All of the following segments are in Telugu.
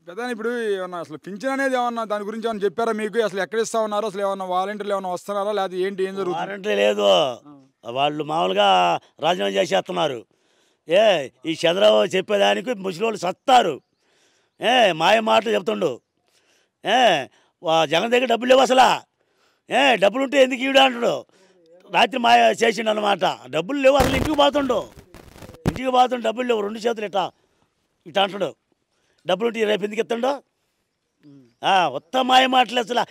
పెద్ద ఇప్పుడు ఏమన్నా అసలు పింఛన్ అనేది ఏమన్నా దాని గురించి ఏమన్నా చెప్పారా మీకు? అసలు ఎక్కడ ఇస్తా ఉన్నారు? అసలు ఏమన్నా వాలంటీర్లు ఏమన్నా వస్తున్నారా? లేకపోతే ఏంటి ఏం జరుగుతుంది? వారంటీ లేదు. వాళ్ళు మామూలుగా రాజీనామా చేసేస్తున్నారు. ఈ చంద్రబాబు చెప్పేదానికి ముసలోళ్ళు సత్తారు. మాయ మాటలు చెప్తుండు. జగన్ దగ్గర డబ్బులు లేవు అసలు. డబ్బులు ఉంటే ఎందుకు ఈడు అంటాడు. రాత్రి మాయ చేసిండు అన్నమాట. డబ్బులు లేవు అసలు. ఇంటికి పోతుండు డబ్బులు లేవు. 2 చేతులు ఇట్లా అంటాడు. డబ్బులు ఉంటే రేపు ఎందుకు ఎత్తుండో. ఉత్తమ మాయ మాటలు అసలు.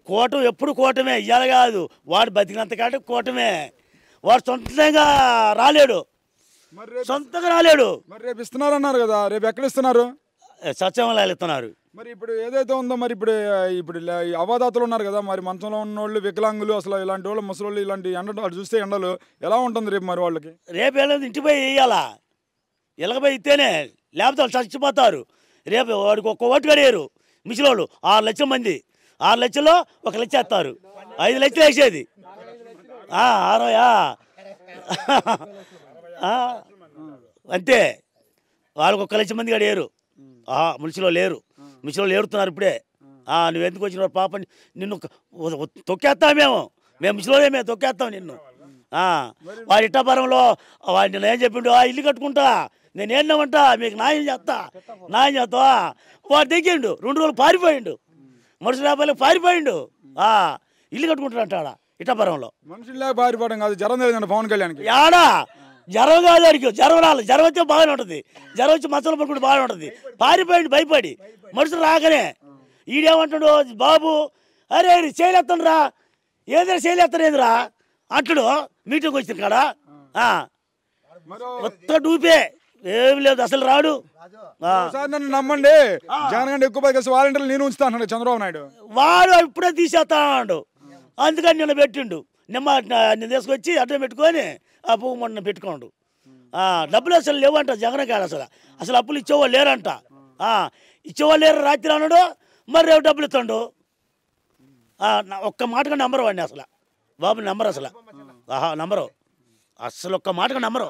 కూటమి ఎప్పుడు కూటమే, ఇయ్యాల కాదు. వాడు బతికినంత కాటే కూటమే. వాడు సొంతంగా రాలేడు. మరి రేపు ఇస్తున్నారన్నారు కదా, రేపు ఎక్కడ ఇస్తున్నారు? సత్యమలాలు ఇస్తున్నారు. మరి ఇప్పుడు ఏదైతే ఉందో మరి ఇప్పుడు అవాదాతలు ఉన్నారు కదా, మరి మంచంలో ఉన్న వాళ్ళు, వికలాంగులు, అసలు ఇలాంటి వాళ్ళు, ముసలి ఇలాంటి ఎండలు చూస్తే ఎండలు ఎలా ఉంటుంది రేపు మరి వాళ్ళకి? రేపు వెళ్ళదు, ఇంటికి పోయి ఇయ్యాలా. ఇళ్ళకి ఇస్తేనే, లేకపోతే వాళ్ళు చచ్చిపోతారు. రేపు వాడికి ఒక్క ఓటు కడిగారు ముసలోళ్ళు. 6 లక్షల మంది. 6 లక్షల్లో 1 లక్ష వేస్తారు. 5 లక్షలు వేసేది. 60 అంతే. వాళ్ళకి 1 లక్ష మంది కడిగారు. ముసలో లేరు. ముసలో ఏడుతున్నారు ఇప్పుడే. నువ్వెందుకు వచ్చిన పాప, నిన్ను తొక్కేస్తాం మేము ముసలోనే, మేము తొక్కేస్తాం నిన్ను. వాడి ఇట్టాపురంలో వాడు నిన్న ఏం చెప్పిండు, ఇల్లు కట్టుకుంటా, నేను ఏంటమంటా, మీకు న్యాయం చేస్తావా. వాడు దిగిండు. 2 రోజులు పారిపోయిండు. మనుషుల వ్యాపారాలకు పారిపోయిండు. ఇల్లు కట్టుకుంటాడంట ఇట్టాపురంలో. మనుషులే పారిపోవడం కాదు, జ్వరం తెలియదు పవన్ కళ్యాణ్కి. యాడా జ్వరం కాదు, అడిగి జ్వరం రాలేదు. జ్వరం వచ్చే బాగానే ఉంటుంది. జ్వరం వచ్చి మచ్చలు పడుకుంటే బాగానే ఉంటుంది. పారిపోయిండు భయపడి. మనుషులు రాగానే ఈడేమంటాడు, బాబు అరే చేయలేస్తాను రా, ఏదైనా చేయలేస్తాను ఏదిరా అంటాడు. మీటింగ్ వచ్చిన కాడ కొత్త డూపే ఏమి లేదు, అసలు రాడు. నన్ను నమ్మండి, జగన్ కంటే ఎక్కువ పైకి వాలంటీర్లు నేను ఉంచుతా అన్నాడు చంద్రబాబు నాయుడు. వాడు ఇప్పుడే తీసేస్తాడు. అందుకని నిన్న పెట్టిండు. నిన్న తీసుకొచ్చి అడ్డం పెట్టుకొని ఆ పువ్వు మొన్న పెట్టుకోండు. డబ్బులు అసలు లేవంట జగన్ కాడ. అసలు అప్పులు ఇచ్చేవాళ్ళు లేరంట. ఇచ్చేవాళ్ళు లేరు రాత్రి అన్నాడు. మరి రేపు డబ్బులు ఇస్తాడు. ఒక్క మాటగా నంబరు వాడిని అసలు. బాబు నంబరు అసలు. నంబరు అసలు ఒక్క మాటగా నంబరు.